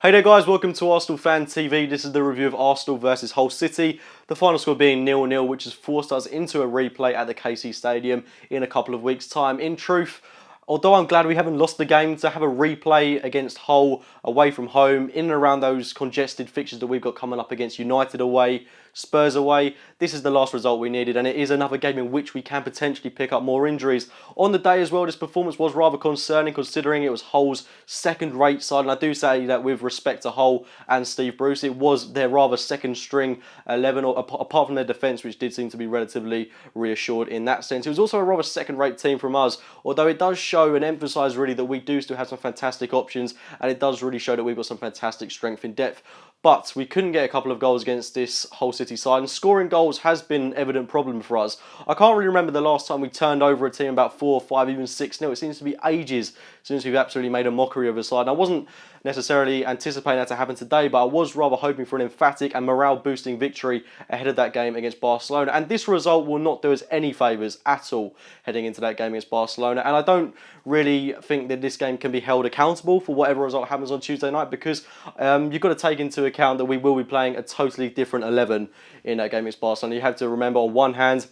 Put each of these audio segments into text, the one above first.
Hey there guys, welcome to Arsenal Fan TV. This is the review of Arsenal versus Hull City. The final score being 0-0, which has forced us into a replay at the KC Stadium in a couple of weeks' time. In truth, although I'm glad we haven't lost the game, to have a replay against Hull away from home, in and around those congested fixtures that we've got coming up against United away, Spurs away, this is the last result we needed, and it is another game in which we can potentially pick up more injuries. On the day as well, this performance was rather concerning considering it was Hull's second-rate side, and I do say that with respect to Hull and Steve Bruce, it was their rather second-string 11, apart from their defence, which did seem to be relatively reassured in that sense. It was also a rather second-rate team from us, although it does show and emphasise really that we do still have some fantastic options, and it does really show that we've got some fantastic strength in depth. But we couldn't get a couple of goals against this Hull City side, and scoring goals has been an evident problem for us. I can't really remember the last time we turned over a team about 4 or 5, even 6-0. It seems to be ages since we've absolutely made a mockery of a side. And I wasn't necessarily anticipating that to happen today, but I was rather hoping for an emphatic and morale-boosting victory ahead of that game against Barcelona. And this result will not do us any favours at all heading into that game against Barcelona. And I don't really think that this game can be held accountable for whatever result happens on Tuesday night, because you've got to take into account that we will be playing a totally different 11 in that game against Barcelona. You have to remember, on one hand,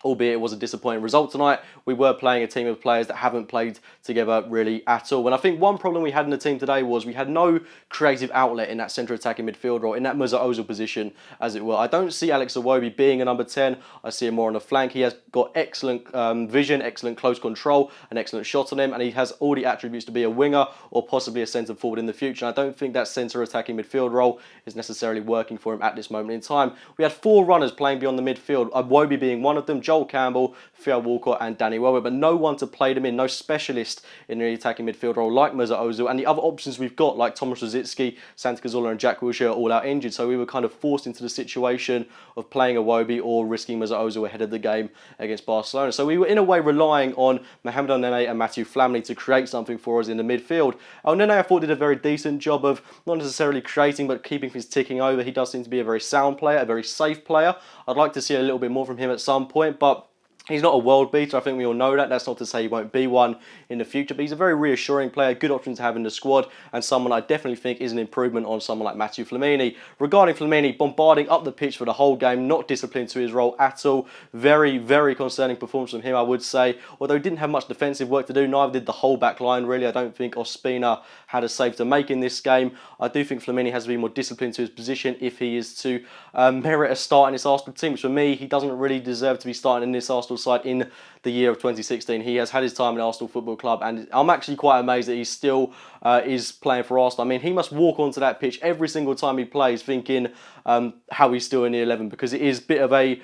albeit it was a disappointing result tonight, we were playing a team of players that haven't played together really at all. And I think one problem we had in the team today was we had no creative outlet in that centre attacking midfield role, in that Mesut Ozil position, as it were. I don't see Alex Iwobi being a number 10. I see him more on the flank. He has got excellent vision, excellent close control, an excellent shot on him, and he has all the attributes to be a winger or possibly a centre forward in the future. And I don't think that centre attacking midfield role is necessarily working for him at this moment in time. We had 4 runners playing beyond the midfield, Iwobi being one of them, Joel Campbell, Theo Walcott and Danny Welbeck, but no one to play them in, no specialist in the attacking midfield role like Mesut Ozil, and the other options we've got like Thomas Rosicky, Santi Cazorla and Jack Wilshere are all out injured, so we were kind of forced into the situation of playing Iwobi or risking Mesut Ozil ahead of the game against Barcelona. So we were in a way relying on Mohamed El-Nene and Matthew Flamini to create something for us in the midfield. El-Nene, I thought, did a very decent job of not necessarily creating but keeping things ticking over. He does seem to be a very sound player, a very safe player. I'd like to see a little bit more from him at some point, but he's not a world beater. I think we all know that. That's not to say he won't be one in the future, but he's a very reassuring player, good option to have in the squad, and someone I definitely think is an improvement on someone like Matthew Flamini. Regarding Flamini, bombarding up the pitch for the whole game, not disciplined to his role at all. Very, very concerning performance from him, I would say. Although he didn't have much defensive work to do, neither did the whole back line, really. I don't think Ospina had a save to make in this game. I do think Flamini has to be more disciplined to his position if he is to merit a start in this Arsenal team, which for me, he doesn't really deserve to be starting in this Arsenal side in the year of 2016. He has had his time in Arsenal Football Club, and I'm actually quite amazed that he still is playing for Arsenal. I mean, he must walk onto that pitch every single time he plays thinking how he's still in the 11, because it is a bit of a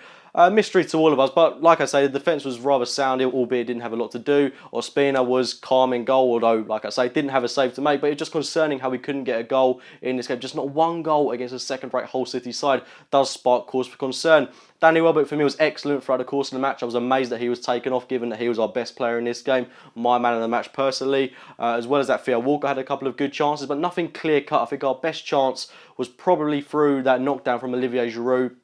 mystery to all of us. But like I say, the defence was rather sound, albeit didn't have a lot to do. Ospina was calm in goal, although, like I say, didn't have a save to make. But it's just concerning how we couldn't get a goal in this game. Just not one goal against a second-rate Hull City side does spark cause for concern. Danny Welbeck for me was excellent throughout the course of the match. I was amazed that he was taken off, given that he was our best player in this game, my man of the match personally. As well as that, Theo Walcott had a couple of good chances, but nothing clear-cut. I think our best chance was probably through that knockdown from Olivier Giroud,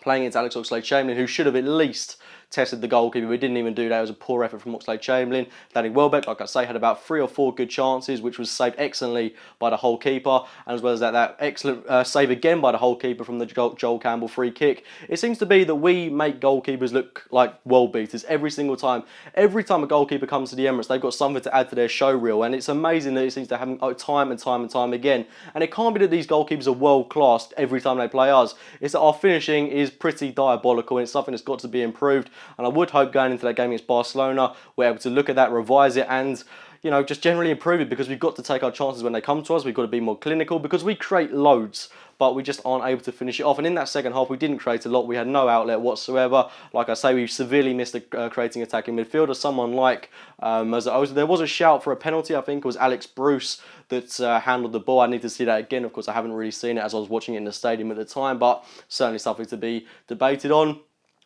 playing into Alex Oxlade-Chamberlain, who should have at least tested the goalkeeper. We didn't even do that. It was a poor effort from Oxlade-Chamberlain. Danny Welbeck, like I say, had about 3 or 4 good chances, which was saved excellently by the Hull keeper. And as well as that excellent save again by the Hull keeper from the Joel Campbell free kick. It seems to be that we make goalkeepers look like world beaters every single time. Every time a goalkeeper comes to the Emirates, they've got something to add to their show reel. And it's amazing that it seems to happen time and time and time again. And it can't be that these goalkeepers are world class every time they play us. It's that our finishing is pretty diabolical, and it's something that's got to be improved. And I would hope going into that game against Barcelona, we're able to look at that, revise it, and just generally improve it, because we've got to take our chances when they come to us. We've got to be more clinical, because we create loads, but we just aren't able to finish it off. And in that second half, we didn't create a lot. We had no outlet whatsoever. Like I say, we severely missed the creating attacking midfielder, someone like Mesut Ozil. There was a shout for a penalty. I think it was Alex Bruce that handled the ball. I need to see that again. Of course, I haven't really seen it as I was watching it in the stadium at the time, but certainly something to be debated on.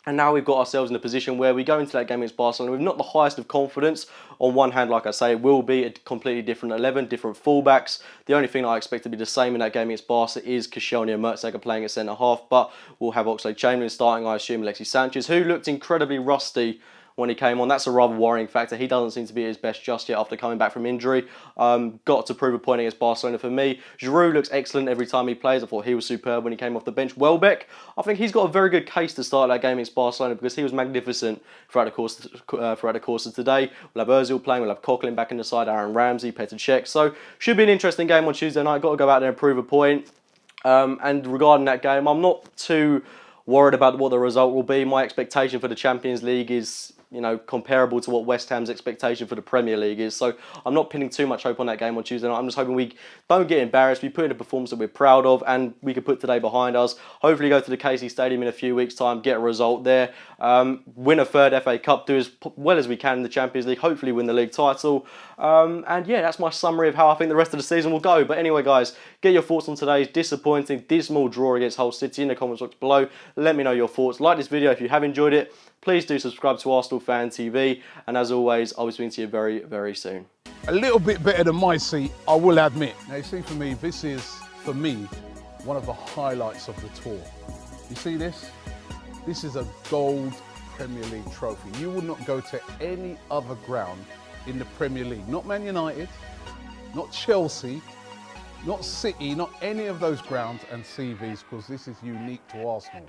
And now we've got ourselves in a position where we go into that game against Barcelona with not the highest of confidence. On one hand, like I say, it will be a completely different 11, different fullbacks. The only thing I expect to be the same in that game against Barca is Koscielny and Mertesacker playing at centre-half, but we'll have Oxlade-Chamberlain starting, I assume, Alexis Sanchez, who looked incredibly rusty when he came on. That's a rather worrying factor. He doesn't seem to be at his best just yet after coming back from injury. Got to prove a point against Barcelona for me. Giroud looks excellent every time he plays. I thought he was superb when he came off the bench. Welbeck, I think he's got a very good case to start that game against Barcelona because he was magnificent throughout the course of today. We'll have Ozil playing, we'll have Coquelin back in the side, Aaron Ramsey, Petr Cech. So should be an interesting game on Tuesday night. Got to go out there and prove a point. And regarding that game, I'm not too worried about what the result will be. My expectation for the Champions League is, you know, comparable to what West Ham's expectation for the Premier League is. So I'm not pinning too much hope on that game on Tuesday night. I'm just hoping we don't get embarrassed. We put in a performance that we're proud of and we can put today behind us. Hopefully go to the KC Stadium in a few weeks' time, get a result there, win a third FA Cup, do as well as we can in the Champions League, hopefully win the league title. And yeah, that's my summary of how I think the rest of the season will go. But anyway, guys, get your thoughts on today's disappointing, dismal draw against Hull City in the comments box below. Let me know your thoughts. Like this video if you have enjoyed it. Please do subscribe to Arsenal Fan TV. And as always, I'll be speaking to you very, very soon. A little bit better than my seat, I will admit. Now, you see, for me, this is, for me, one of the highlights of the tour. You see this? This is a gold Premier League trophy. You will not go to any other ground in the Premier League. Not Man United, not Chelsea, not City, not any of those grounds and see these, because this is unique to Arsenal.